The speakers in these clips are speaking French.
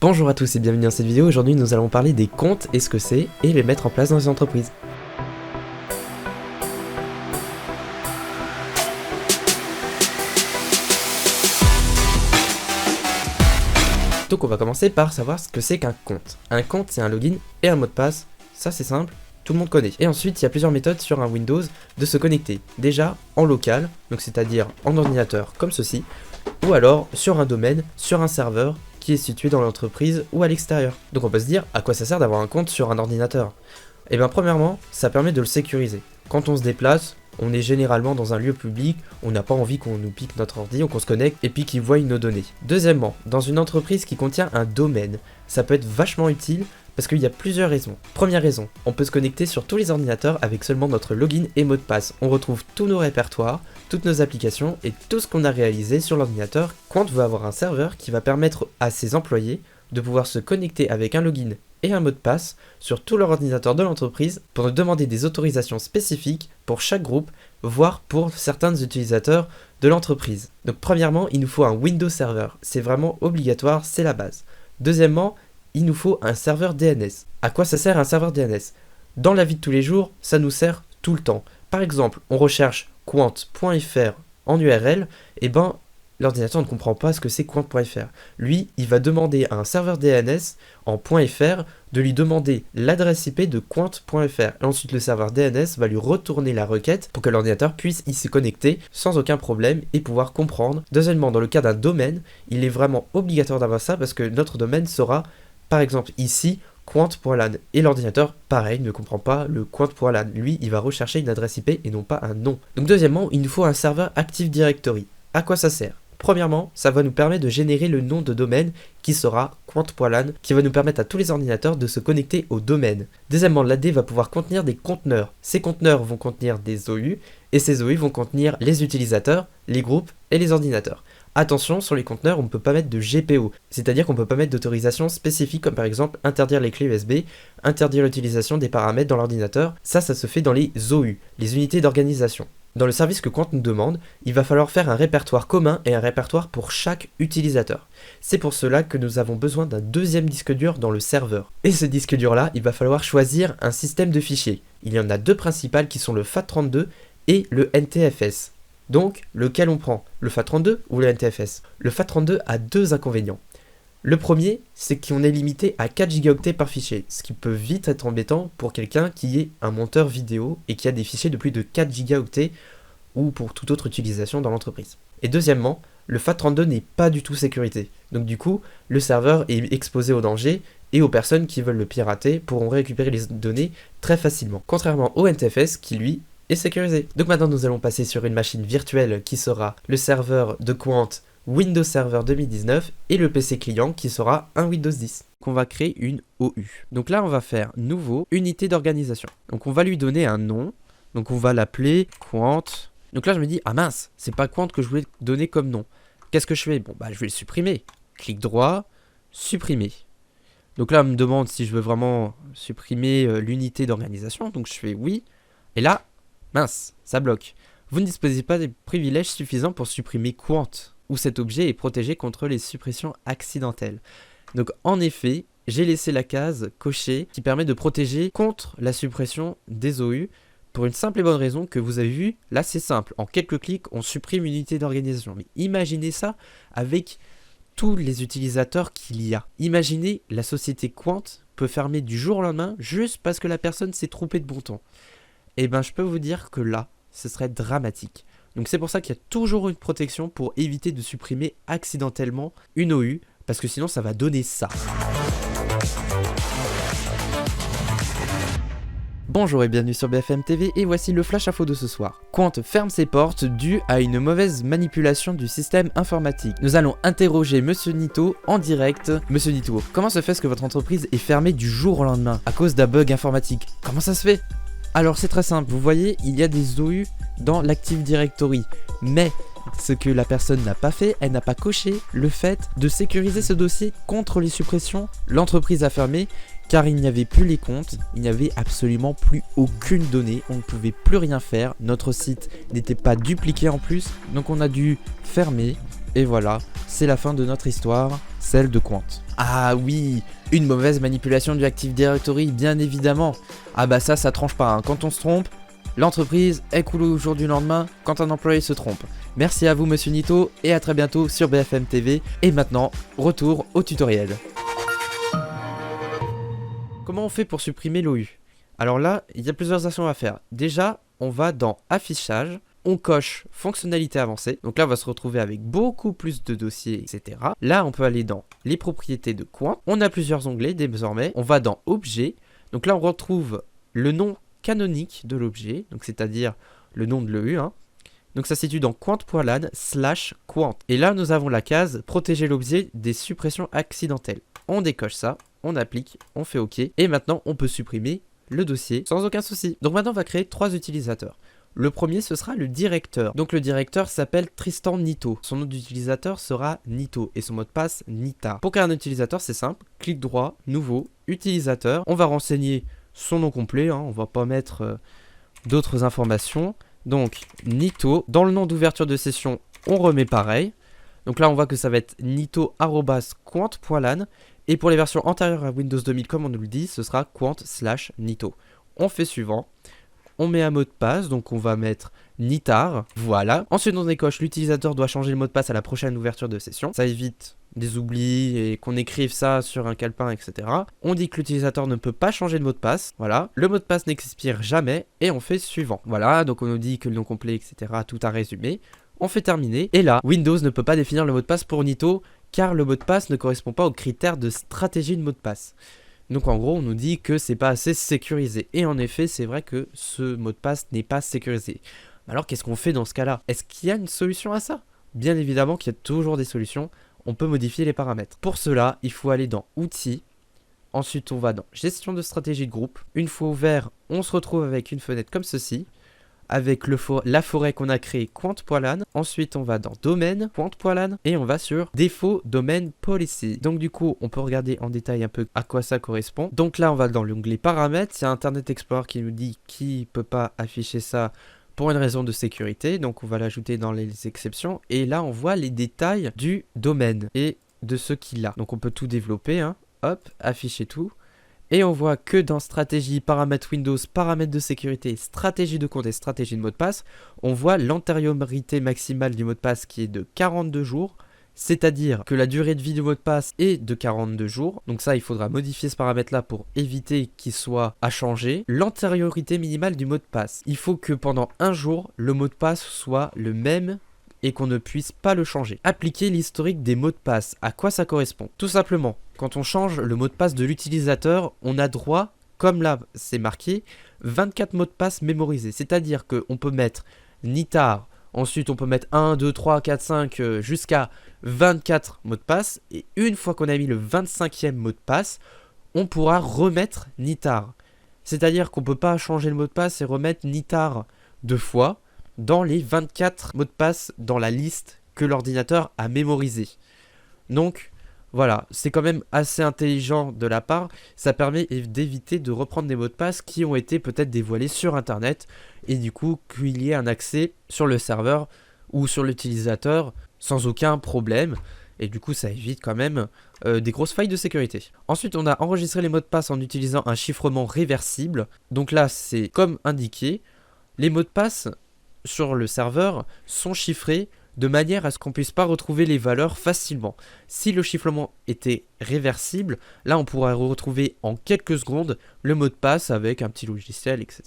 Bonjour à tous et bienvenue dans cette vidéo. Aujourd'hui nous allons parler des comptes et ce que c'est et les mettre en place dans les entreprises. Donc on va commencer par savoir ce que c'est qu'un compte. Un compte c'est un login et un mot de passe, ça c'est simple, tout le monde connaît. Et ensuite il y a plusieurs méthodes sur un Windows de se connecter. Déjà en local, donc c'est-à-dire en ordinateur comme ceci, ou alors sur un domaine, sur un serveur qui est situé dans l'entreprise ou à l'extérieur. Donc on peut se dire à quoi ça sert d'avoir un compte sur un ordinateur. Et bien premièrement, ça permet de le sécuriser. Quand on se déplace, on est généralement dans un lieu public, on n'a pas envie qu'on nous pique notre ordi ou qu'on se connecte et puis qu'ils voient nos données. Deuxièmement, dans une entreprise qui contient un domaine, ça peut être vachement utile parce qu'il y a plusieurs raisons. Première raison, on peut se connecter sur tous les ordinateurs avec seulement notre login et mot de passe. On retrouve tous nos répertoires, toutes nos applications et tout ce qu'on a réalisé sur l'ordinateur. Quant va avoir un serveur qui va permettre à ses employés de pouvoir se connecter avec un login et un mot de passe sur tout leur ordinateur de l'entreprise pour nous demander des autorisations spécifiques pour chaque groupe, voire pour certains utilisateurs de l'entreprise. Donc premièrement, il nous faut un Windows Server. C'est vraiment obligatoire, c'est la base. Deuxièmement, il nous faut un serveur DNS. À quoi ça sert un serveur DNS? Dans la vie de tous les jours, ça nous sert tout le temps. Par exemple, on recherche quant.fr en URL, et ben l'ordinateur ne comprend pas ce que c'est quant.fr. Lui, il va demander à un serveur DNS en .fr de lui demander l'adresse IP de quant.fr. Et ensuite, le serveur DNS va lui retourner la requête pour que l'ordinateur puisse y se connecter sans aucun problème et pouvoir comprendre. Deuxièmement, dans le cas d'un domaine, il est vraiment obligatoire d'avoir ça parce que notre domaine sera, par exemple ici, quant.lan. Et l'ordinateur, pareil, ne comprend pas le quant.lan. Lui, il va rechercher une adresse IP et non pas un nom. Donc deuxièmement, il nous faut un serveur Active Directory. À quoi ça sert? Premièrement, ça va nous permettre de générer le nom de domaine qui sera quant.lan, qui va nous permettre à tous les ordinateurs de se connecter au domaine. Deuxièmement, l'AD va pouvoir contenir des conteneurs. Ces conteneurs vont contenir des OU, et ces OU vont contenir les utilisateurs, les groupes et les ordinateurs. Attention, sur les conteneurs, on ne peut pas mettre de GPO, c'est-à-dire qu'on ne peut pas mettre d'autorisation spécifique, comme par exemple interdire les clés USB, interdire l'utilisation des paramètres dans l'ordinateur. Ça se fait dans les OU, les unités d'organisation. Dans le service que Quant nous demande, il va falloir faire un répertoire commun et un répertoire pour chaque utilisateur. C'est pour cela que nous avons besoin d'un deuxième disque dur dans le serveur. Et ce disque dur là, il va falloir choisir un système de fichiers. Il y en a deux principales qui sont le FAT32 et le NTFS. Donc, lequel on prend? Le FAT32 ou le NTFS? Le FAT32 a deux inconvénients. Le premier, c'est qu'on est limité à 4 gigaoctets par fichier, ce qui peut vite être embêtant pour quelqu'un qui est un monteur vidéo et qui a des fichiers de plus de 4 gigaoctets ou pour toute autre utilisation dans l'entreprise. Et deuxièmement, le FAT32 n'est pas du tout sécurité. Donc du coup, le serveur est exposé au danger et aux personnes qui veulent le pirater pourront récupérer les données très facilement. Contrairement au NTFS qui lui est sécurisé. Donc maintenant nous allons passer sur une machine virtuelle qui sera le serveur de Quant Windows Server 2019 et le PC client qui sera un Windows 10. On va créer une OU. Donc là on va faire nouveau unité d'organisation. Donc on va lui donner un nom. Donc on va l'appeler Quant. Donc là je me dis ah mince, c'est pas Quant que je voulais donner comme nom. Qu'est-ce que je fais? Bon bah je vais le supprimer. Clic droit, supprimer. Donc là on me demande si je veux vraiment supprimer l'unité d'organisation. Donc je fais oui. Et là, mince, ça bloque. Vous ne disposez pas des privilèges suffisants pour supprimer Quant, où cet objet est protégé contre les suppressions accidentelles. Donc en effet, j'ai laissé la case cochée qui permet de protéger contre la suppression des OU pour une simple et bonne raison que vous avez vu, là c'est simple, en quelques clics on supprime une unité d'organisation. Mais imaginez ça avec tous les utilisateurs qu'il y a. Imaginez la société Quant peut fermer du jour au lendemain juste parce que la personne s'est trompée de bouton. Et ben je peux vous dire que là, ce serait dramatique. Donc c'est pour ça qu'il y a toujours une protection pour éviter de supprimer accidentellement une OU, parce que sinon ça va donner ça. Bonjour et bienvenue sur BFM TV et voici le flash info de ce soir. Quant ferme ses portes dû à une mauvaise manipulation du système informatique. Nous allons interroger Monsieur Nito en direct. Monsieur Nito, comment se fait-ce que votre entreprise est fermée du jour au lendemain à cause d'un bug informatique? Comment ça se fait? Alors c'est très simple, vous voyez, il y a des OU dans l'Active Directory, mais ce que la personne n'a pas fait, elle n'a pas coché le fait de sécuriser ce dossier contre les suppressions. L'entreprise a fermé car il n'y avait plus les comptes, il n'y avait absolument plus aucune donnée, on ne pouvait plus rien faire, notre site n'était pas dupliqué en plus, donc on a dû fermer Et voilà, c'est la fin de notre histoire, celle de Quant. Ah oui, une mauvaise manipulation du Active Directory, bien évidemment. Ah bah ça tranche pas, hein. Quand on se trompe, l'entreprise est coulée au jour du lendemain quand un employé se trompe. Merci à vous Monsieur Nito et à très bientôt sur BFM TV. Et maintenant, retour au tutoriel. Comment on fait pour supprimer l'OU? Alors là, il y a plusieurs actions à faire. Déjà, on va dans Affichage, on coche Fonctionnalités avancées. Donc là, on va se retrouver avec beaucoup plus de dossiers, etc. Là, on peut aller dans les propriétés de Quant. On a plusieurs onglets désormais. On va dans Objet. Donc là, on retrouve le nom canonique de l'objet, donc c'est-à-dire le nom de l'EU. Donc ça se situe dans quant.lan/quant. Et là, nous avons la case Protéger l'objet des suppressions accidentelles. On décoche ça, on applique, on fait OK. Et maintenant, on peut supprimer le dossier sans aucun souci. Donc maintenant, on va créer 3 utilisateurs. Le premier, ce sera le directeur. Donc le directeur s'appelle Tristan Nito. Son nom d'utilisateur sera Nito et son mot de passe Nita. Pour créer un utilisateur, c'est simple. Clic droit, nouveau, utilisateur. On va renseigner son nom complet. On va pas mettre d'autres informations. Donc Nito. Dans le nom d'ouverture de session, on remet pareil. Donc là, on voit que ça va être nito@quant.lan. Et pour les versions antérieures à Windows 2000, comme on nous le dit, ce sera quant/nito. On fait suivant. On met un mot de passe, donc on va mettre Nitar, voilà. Ensuite on décoche, l'utilisateur doit changer le mot de passe à la prochaine ouverture de session. Ça évite des oublis et qu'on écrive ça sur un calepin, etc. On dit que l'utilisateur ne peut pas changer de mot de passe, voilà. Le mot de passe n'expire jamais et on fait suivant. Voilà, donc on nous dit que le nom complet, etc. Tout à résumer. On fait terminer. Et là, Windows ne peut pas définir le mot de passe pour Nito car le mot de passe ne correspond pas aux critères de stratégie de mot de passe. Donc en gros, on nous dit que c'est pas assez sécurisé. Et en effet, c'est vrai que ce mot de passe n'est pas sécurisé. Alors qu'est-ce qu'on fait dans ce cas-là? Est-ce qu'il y a une solution à ça? Bien évidemment qu'il y a toujours des solutions. On peut modifier les paramètres. Pour cela, il faut aller dans Outils. Ensuite, on va dans Gestion de stratégie de groupe. Une fois ouvert, on se retrouve avec une fenêtre comme ceci. Avec la forêt qu'on a créée quant.lan. Ensuite, on va dans Domaine, quant.lan. Et on va sur Défaut Domaine Policy. Donc du coup, on peut regarder en détail un peu à quoi ça correspond. Donc là, on va dans l'onglet Paramètres. Il y a Internet Explorer qui nous dit qu'il ne peut pas afficher ça pour une raison de sécurité. Donc on va l'ajouter dans les exceptions. Et là, on voit les détails du domaine et de ce qu'il a. Donc on peut tout développer. Hop, afficher tout. Et on voit que dans stratégie, paramètres Windows, paramètres de sécurité, stratégie de compte et stratégie de mot de passe, on voit l'antériorité maximale du mot de passe qui est de 42 jours, c'est-à-dire que la durée de vie du mot de passe est de 42 jours. Donc ça, il faudra modifier ce paramètre-là pour éviter qu'il soit à changer. L'antériorité minimale du mot de passe. Il faut que pendant un jour, le mot de passe soit le même et qu'on ne puisse pas le changer. Appliquer l'historique des mots de passe. À quoi ça correspond? Tout simplement, quand on change le mot de passe de l'utilisateur, on a droit, comme là c'est marqué, 24 mots de passe mémorisés. C'est-à-dire qu'on peut mettre Nitar, ensuite on peut mettre 1, 2, 3, 4, 5, jusqu'à 24 mots de passe. Et une fois qu'on a mis le 25e mot de passe, on pourra remettre Nitar. C'est-à-dire qu'on ne peut pas changer le mot de passe et remettre Nitar 2 fois dans les 24 mots de passe dans la liste que l'ordinateur a mémorisé. Donc voilà, c'est quand même assez intelligent de la part. Ça permet d'éviter de reprendre des mots de passe qui ont été peut-être dévoilés sur internet et du coup qu'il y ait un accès sur le serveur ou sur l'utilisateur sans aucun problème. Et du coup ça évite quand même des grosses failles de sécurité. Ensuite on a enregistré les mots de passe en utilisant un chiffrement réversible. Donc là c'est comme indiqué, les mots de passe sur le serveur sont chiffrés de manière à ce qu'on puisse pas retrouver les valeurs facilement. Si le chiffrement était réversible, là on pourrait retrouver en quelques secondes le mot de passe avec un petit logiciel, etc.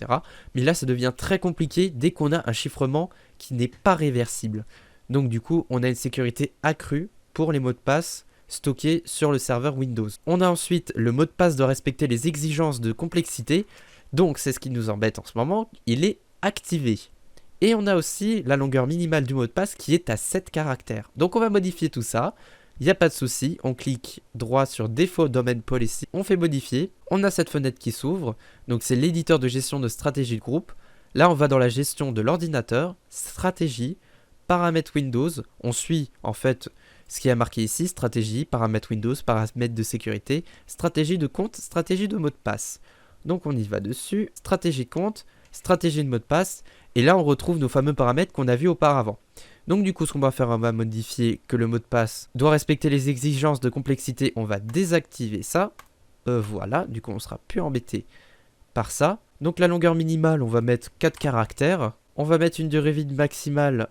Mais là ça devient très compliqué dès qu'on a un chiffrement qui n'est pas réversible. Donc du coup on a une sécurité accrue pour les mots de passe stockés sur le serveur Windows. On a ensuite le mot de passe doit respecter les exigences de complexité. Donc c'est ce qui nous embête en ce moment, il est activé. Et on a aussi la longueur minimale du mot de passe qui est à 7 caractères. Donc on va modifier tout ça. Il n'y a pas de souci. On clique droit sur Défaut Domaine Policy. On fait modifier. On a cette fenêtre qui s'ouvre. Donc c'est l'éditeur de gestion de stratégie de groupe. Là on va dans la gestion de l'ordinateur, stratégie, paramètres Windows. On suit en fait ce qui est marqué ici. Stratégie, paramètres Windows, paramètres de sécurité, stratégie de compte, stratégie de mot de passe. Donc on y va dessus. Stratégie compte, stratégie de mot de passe. Et là, on retrouve nos fameux paramètres qu'on a vus auparavant. Donc du coup, ce qu'on va faire, on va modifier que le mot de passe doit respecter les exigences de complexité. On va désactiver ça. Voilà, du coup, on sera plus embêté par ça. Donc la longueur minimale, on va mettre 4 caractères. On va mettre une durée vide maximale.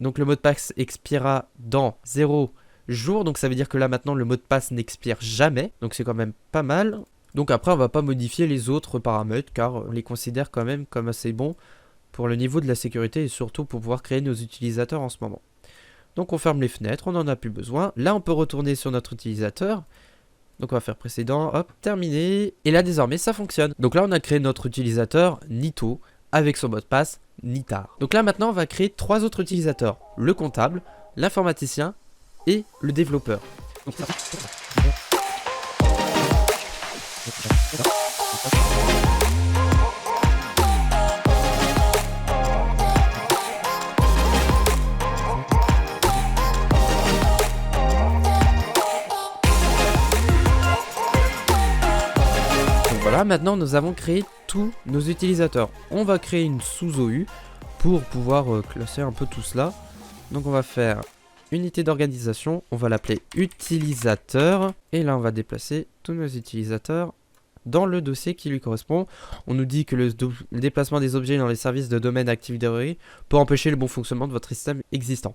Donc le mot de passe expirera dans 0 jours. Donc ça veut dire que là maintenant, le mot de passe n'expire jamais. Donc c'est quand même pas mal. Donc après, on va pas modifier les autres paramètres car on les considère quand même comme assez bons pour le niveau de la sécurité et surtout pour pouvoir créer nos utilisateurs en ce moment. Donc on ferme les fenêtres, on n'en a plus besoin. Là, on peut retourner sur notre utilisateur. Donc on va faire précédent, hop, terminé. Et là, désormais, ça fonctionne. Donc là, on a créé notre utilisateur Nito avec son mot de passe Nitar. Donc là, maintenant, on va créer 3 autres utilisateurs. Le comptable, l'informaticien et le développeur. Donc, voilà, maintenant nous avons créé tous nos utilisateurs. On va créer une sous-OU pour pouvoir classer un peu tout cela. Donc on va faire unité d'organisation, on va l'appeler utilisateur. Et là on va déplacer tous nos utilisateurs dans le dossier qui lui correspond. On nous dit que le déplacement des objets dans les services de domaine Active Directory peut empêcher le bon fonctionnement de votre système existant.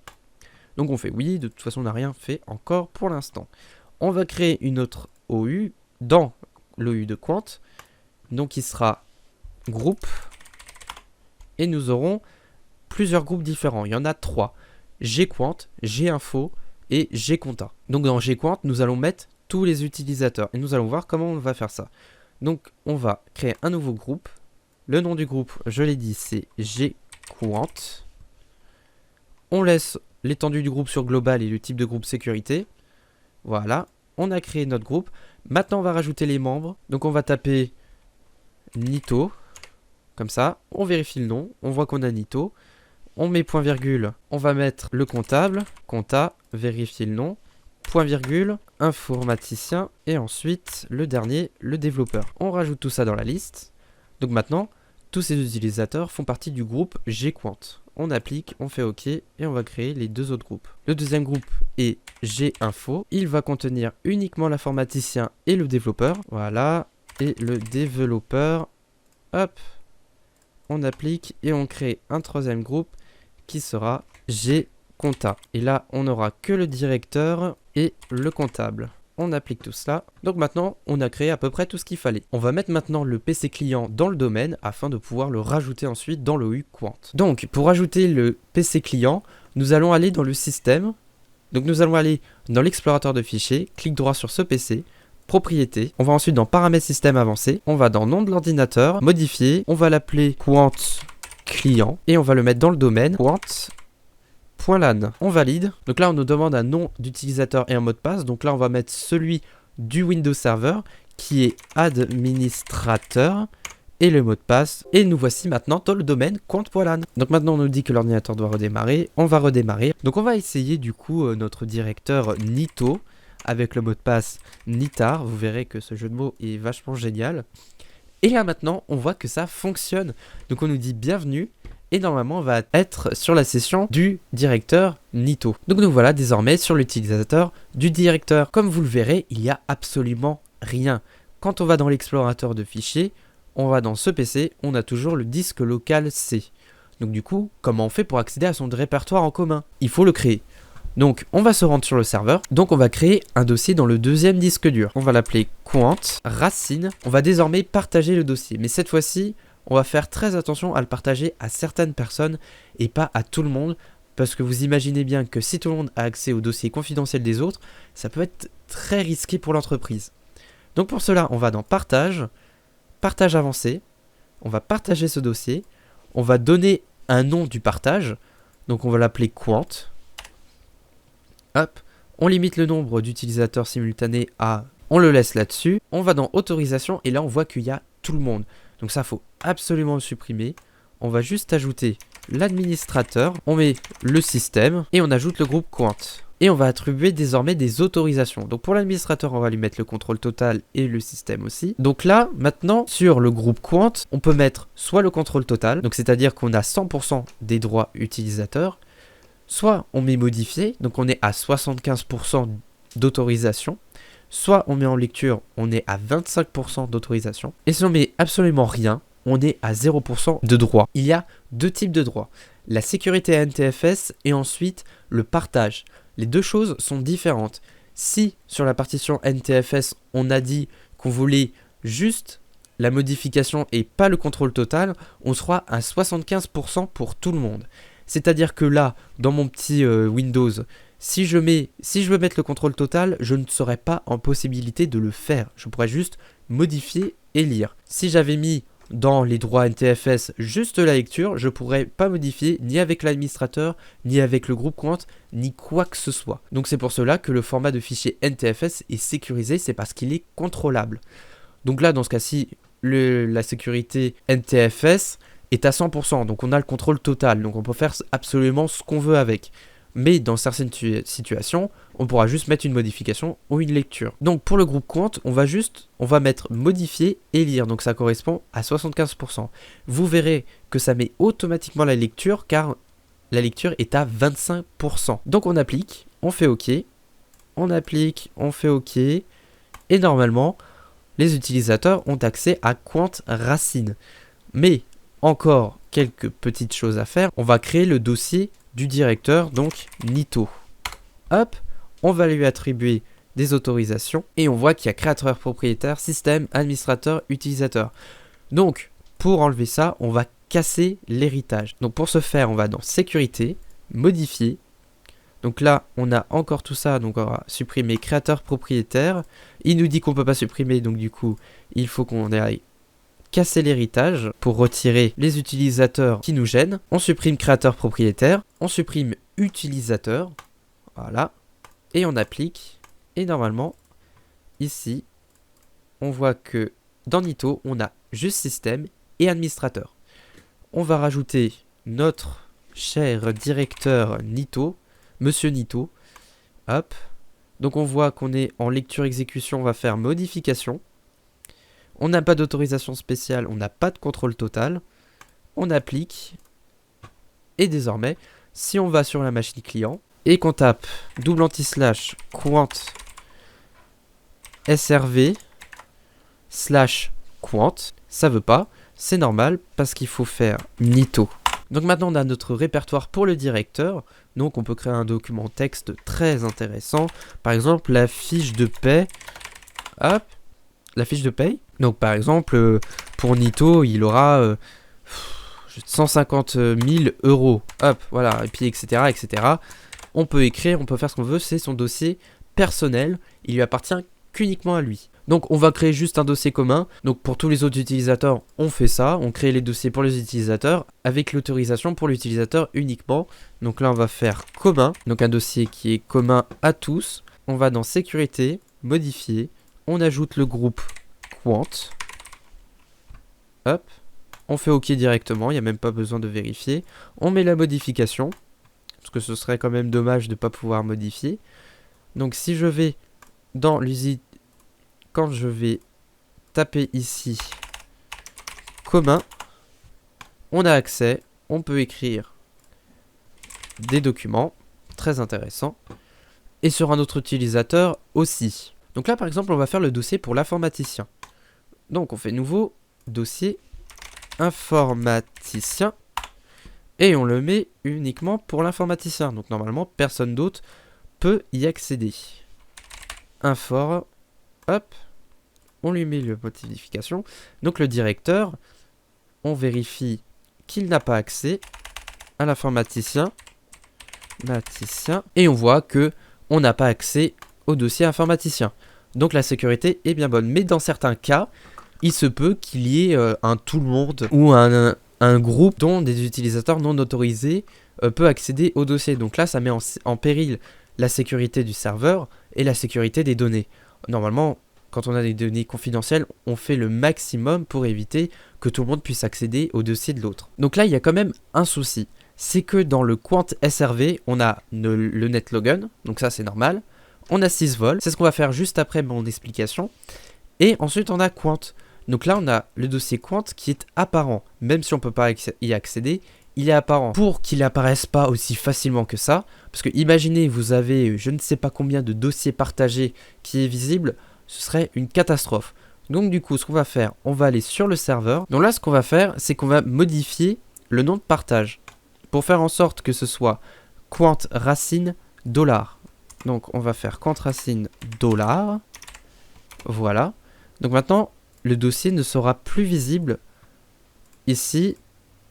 Donc on fait oui, de toute façon on n'a rien fait encore pour l'instant. On va créer une autre OU dans l'OU de Quant. Donc il sera groupe. Et nous aurons plusieurs groupes différents. Il y en a 3. Gquant, Ginfo et Gconta. Donc dans Gquant, nous allons mettre tous les utilisateurs. Et nous allons voir comment on va faire ça. Donc on va créer un nouveau groupe. Le nom du groupe, je l'ai dit, c'est Gquant. On laisse l'étendue du groupe sur global et le type de groupe sécurité. Voilà, on a créé notre groupe. Maintenant on va rajouter les membres. Donc on va taper Nito. Comme ça, on vérifie le nom, on voit qu'on a Nito. On met point virgule, on va mettre le comptable, compta, vérifier le nom, point virgule, informaticien, et ensuite le dernier, le développeur. On rajoute tout ça dans la liste. Donc maintenant, tous ces utilisateurs font partie du groupe Gquant. On applique, on fait OK, et on va créer les 2 autres groupes. Le deuxième groupe est Ginfo. Il va contenir uniquement l'informaticien et le développeur. Voilà, et le développeur, hop, on applique et on crée un 3e groupe qui sera Gconta. Et là, on n'aura que le directeur et le comptable. On applique tout cela. Donc maintenant, on a créé à peu près tout ce qu'il fallait. On va mettre maintenant le PC client dans le domaine afin de pouvoir le rajouter ensuite dans l'OU Quant. Donc, pour ajouter le PC client, nous allons aller dans le système. Donc nous allons aller dans l'explorateur de fichiers, clic droit sur ce PC, propriété. On va ensuite dans paramètres système avancé. On va dans nom de l'ordinateur, modifier. On va l'appeler Quant client et on va le mettre dans le domaine Quant.lan. On valide. Donc là, on nous demande un nom d'utilisateur et un mot de passe. Donc là, on va mettre celui du Windows Server qui est administrateur et le mot de passe. Et nous voici maintenant dans le domaine Quant.lan. Donc maintenant, on nous dit que l'ordinateur doit redémarrer. On va redémarrer. Donc on va essayer du coup notre directeur Nito avec le mot de passe Nitar. Vous verrez que ce jeu de mots est vachement génial. Et là maintenant, on voit que ça fonctionne. Donc on nous dit bienvenue. Et normalement, on va être sur la session du directeur Nito. Donc nous voilà désormais sur l'utilisateur du directeur. Comme vous le verrez, il n'y a absolument rien. Quand on va dans l'explorateur de fichiers, on va dans ce PC, on a toujours le disque local C. Donc du coup, comment on fait pour accéder à son répertoire en commun? Il faut le créer. Donc on va se rendre sur le serveur, donc on va créer un dossier dans le 2e disque dur. On va l'appeler Quant Racine. On va désormais partager le dossier, mais cette fois-ci, on va faire très attention à le partager à certaines personnes et pas à tout le monde, parce que vous imaginez bien que si tout le monde a accès au dossier confidentiel des autres, ça peut être très risqué pour l'entreprise. Donc pour cela, on va dans Partage, Partage avancé, on va partager ce dossier, on va donner un nom du partage, donc on va l'appeler Quant. Hop, on limite le nombre d'utilisateurs simultanés à... On le laisse là-dessus. On va dans autorisation et là on voit qu'il y a tout le monde. Donc ça, faut absolument le supprimer. On va juste ajouter l'administrateur. On met le système et on ajoute le groupe Quant. Et on va attribuer désormais des autorisations. Donc pour l'administrateur, on va lui mettre le contrôle total et le système aussi. Donc là, maintenant, sur le groupe Quant, on peut mettre soit le contrôle total, donc c'est-à-dire qu'on a 100% des droits utilisateurs, Soit on met modifié, donc on est à 75% d'autorisation. Soit on met en lecture, on est à 25% d'autorisation. Et si on met absolument rien, on est à 0% de droit. Il y a deux types de droits. La sécurité NTFS et ensuite le partage. Les deux choses sont différentes. Si sur la partition NTFS, on a dit qu'on voulait juste la modification et pas le contrôle total, on sera à 75% pour tout le monde. C'est-à-dire que là, dans mon petit Windows, si je veux mettre le contrôle total, je ne serais pas en possibilité de le faire. Je pourrais juste modifier et lire. Si j'avais mis dans les droits NTFS juste la lecture, je pourrais pas modifier ni avec l'administrateur, ni avec le groupe compte, ni quoi que ce soit. Donc c'est pour cela que le format de fichier NTFS est sécurisé, c'est parce qu'il est contrôlable. Donc là, dans ce cas-ci, la sécurité NTFS est à 100%, donc on a le contrôle total, donc on peut faire absolument ce qu'on veut avec. Mais dans certaines situations, on pourra juste mettre une modification ou une lecture. Donc pour le groupe compte, on va mettre modifier et lire, donc ça correspond à 75%. Vous verrez que ça met automatiquement la lecture, car la lecture est à 25%. Donc on applique, on fait OK, on applique, on fait OK, et normalement, les utilisateurs ont accès à Quant Racine. Mais encore quelques petites choses à faire. On va créer le dossier du directeur, donc Nito. Hop, on va lui attribuer des autorisations et on voit qu'il y a créateur, propriétaire, système, administrateur, utilisateur. Donc, pour enlever ça, on va casser l'héritage. Donc pour ce faire, on va dans sécurité, modifier. Donc là, on a encore tout ça, donc on va supprimer créateur, propriétaire. Il nous dit qu'on ne peut pas supprimer, donc du coup, il faut qu'on aille casser l'héritage pour retirer les utilisateurs qui nous gênent. On supprime créateur, propriétaire. On supprime utilisateur. Voilà. Et on applique. Et normalement, ici, on voit que dans Nito, on a juste système et administrateur. On va rajouter notre cher directeur Nito. Monsieur Nito, hop, donc on voit qu'on est en lecture exécution, on va faire modification, on n'a pas d'autorisation spéciale, on n'a pas de contrôle total, on applique, et désormais, si on va sur la machine client, et qu'on tape /quant srv /quant, ça veut pas, c'est normal, parce qu'il faut faire Nito. Donc maintenant on a notre répertoire pour le directeur, donc on peut créer un document texte très intéressant, par exemple la fiche de paie, hop, la fiche de paie, donc par exemple pour Nito il aura 150 000 €, hop, voilà, et puis etc. etc. On peut écrire, on peut faire ce qu'on veut, c'est son dossier personnel, il lui appartient qu'uniquement à lui. Donc on va créer juste un dossier commun, donc pour tous les autres utilisateurs on fait ça, on crée les dossiers pour les utilisateurs avec l'autorisation pour l'utilisateur uniquement. Donc là on va faire commun, donc un dossier qui est commun à tous. On va dans sécurité, modifier, on ajoute le groupe Quant, hop, on fait OK directement, il n'y a même pas besoin de vérifier. On met la modification, parce que ce serait quand même dommage de ne pas pouvoir modifier. Donc si je vais dans l'usine, quand je vais taper ici commun, on a accès, on peut écrire des documents, très intéressant, et sur un autre utilisateur aussi. Donc là par exemple on va faire le dossier pour l'informaticien. Donc on fait nouveau dossier informaticien et on le met uniquement pour l'informaticien. Donc normalement personne d'autre peut y accéder. Infor, hop, on lui met le modification. Donc le directeur, on vérifie qu'il n'a pas accès à l'informaticien, et on voit que on n'a pas accès au dossier informaticien. Donc la sécurité est bien bonne. Mais dans certains cas, il se peut qu'il y ait un tout le monde ou un groupe dont des utilisateurs non autorisés peut accéder au dossier. Donc là, ça met en péril la sécurité du serveur et la sécurité des données. Normalement, quand on a des données confidentielles, on fait le maximum pour éviter que tout le monde puisse accéder au dossier de l'autre. Donc là, il y a quand même un souci. C'est que dans le Quant SRV, on a le netlogin, donc ça c'est normal. On a sysvol, c'est ce qu'on va faire juste après mon explication. Et ensuite on a Quant. Donc là on a le dossier Quant qui est apparent, même si on ne peut pas y accéder, il est apparent. Pour qu'il apparaisse pas aussi facilement que ça, parce que imaginez vous avez je ne sais pas combien de dossiers partagés qui est visible, ce serait une catastrophe. Donc du coup ce qu'on va faire, on va aller sur le serveur. Donc là ce qu'on va faire, c'est qu'on va modifier le nom de partage pour faire en sorte que ce soit quant racine $. Donc on va faire quant racine $. Voilà. Donc maintenant le dossier ne sera plus visible ici.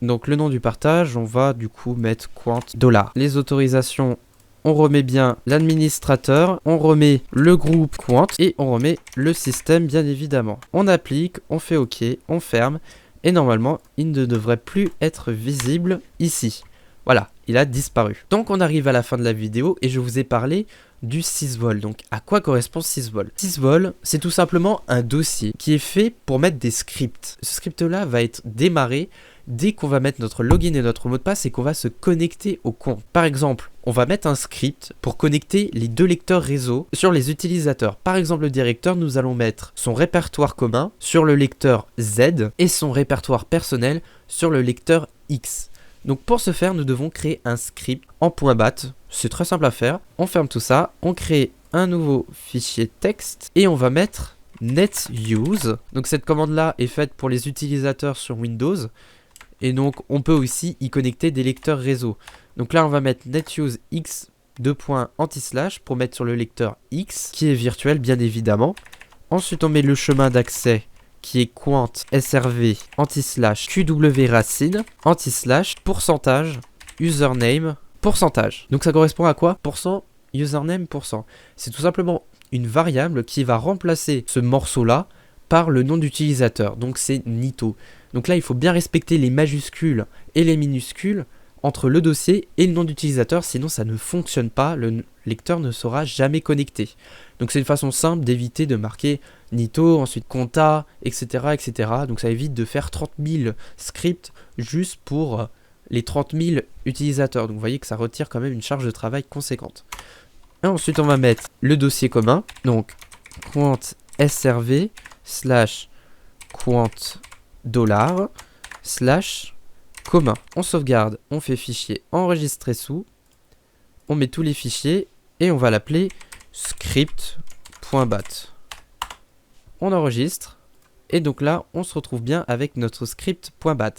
Donc le nom du partage, on va du coup mettre quant $. Les autorisations, on remet bien l'administrateur, on remet le groupe quant et on remet le système bien évidemment. On applique, on fait OK, on ferme et normalement il ne devrait plus être visible ici. Voilà, il a disparu. Donc on arrive à la fin de la vidéo et je vous ai parlé du sysvol. Donc à quoi correspond sysvol? Sysvol, c'est tout simplement un dossier qui est fait pour mettre des scripts. Ce script là va être démarré dès qu'on va mettre notre login et notre mot de passe et qu'on va se connecter au compte. Par exemple, on va mettre un script pour connecter les deux lecteurs réseau sur les utilisateurs. Par exemple, le directeur, nous allons mettre son répertoire commun sur le lecteur Z et son répertoire personnel sur le lecteur X. Donc pour ce faire, nous devons créer un script en .bat. C'est très simple à faire. On ferme tout ça, on crée un nouveau fichier texte et on va mettre netuse. Donc cette commande-là est faite pour les utilisateurs sur Windows. Et donc on peut aussi y connecter des lecteurs réseau. Donc là on va mettre netuse x anti-slash pour mettre sur le lecteur X qui est virtuel bien évidemment. Ensuite on met le chemin d'accès qui est quant srv anti-slash qw racine anti-slash pourcentage username pourcentage. Donc ça correspond à quoi? Pourcent username pourcent. C'est tout simplement une variable qui va remplacer ce morceau là par le nom d'utilisateur. Donc c'est Nito. Donc là il faut bien respecter les majuscules et les minuscules entre le dossier et le nom d'utilisateur, sinon ça ne fonctionne pas, le lecteur ne sera jamais connecté. Donc c'est une façon simple d'éviter de marquer Nito, ensuite Conta, etc., etc. Donc ça évite de faire 30 000 scripts juste pour les 30 000 utilisateurs. Donc vous voyez que ça retire quand même une charge de travail conséquente. Et ensuite on va mettre le dossier commun, donc quant srv slash quant $ slash commun. On sauvegarde, on fait fichier enregistré sous, on met tous les fichiers et on va l'appeler script.bat. On enregistre et donc là on se retrouve bien avec notre script.bat.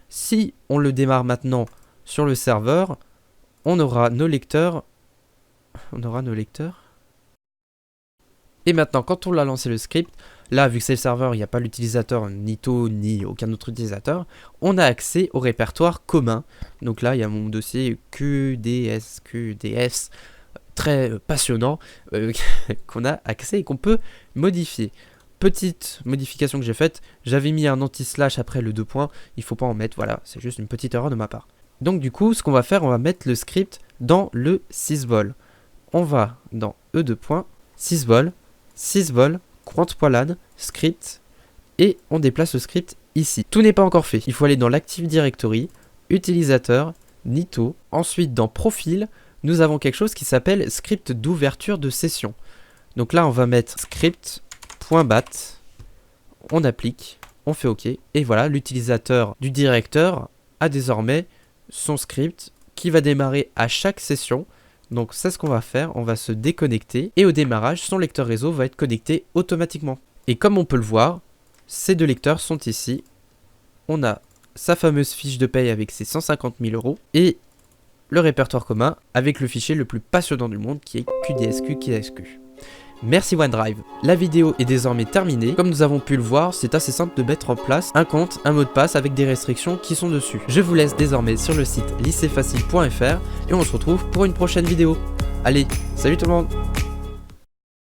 Si on le démarre maintenant sur le serveur, on aura nos lecteurs. Et maintenant, quand on l'a lancé le script, là, vu que c'est le serveur, il n'y a pas l'utilisateur Nito ni aucun autre utilisateur, on a accès au répertoire commun. Donc là, il y a mon dossier QDS, très passionnant, qu'on a accès et qu'on peut modifier. Petite modification que j'ai faite, j'avais mis un anti-slash après le 2 points, il ne faut pas en mettre, voilà, c'est juste une petite erreur de ma part. Donc du coup, ce qu'on va faire, on va mettre le script dans le sysvol. On va dans E2 points, sysvol, quant.lan, script, et on déplace le script ici. Tout n'est pas encore fait. Il faut aller dans l'Active Directory, utilisateur, Nito. Ensuite, dans Profil, nous avons quelque chose qui s'appelle script d'ouverture de session. Donc là, on va mettre script.bat, on applique, on fait OK, et voilà, l'utilisateur du directeur a désormais son script qui va démarrer à chaque session. Donc c'est ce qu'on va faire, on va se déconnecter et au démarrage, son lecteur réseau va être connecté automatiquement. Et comme on peut le voir, ces deux lecteurs sont ici. On a sa fameuse fiche de paye avec ses 150 000 € et le répertoire commun avec le fichier le plus passionnant du monde qui est QDSQ. Merci OneDrive. La vidéo est désormais terminée. Comme nous avons pu le voir, c'est assez simple de mettre en place un compte, un mot de passe avec des restrictions qui sont dessus. Je vous laisse désormais sur le site lycéfacile.fr et on se retrouve pour une prochaine vidéo. Allez, salut tout le monde!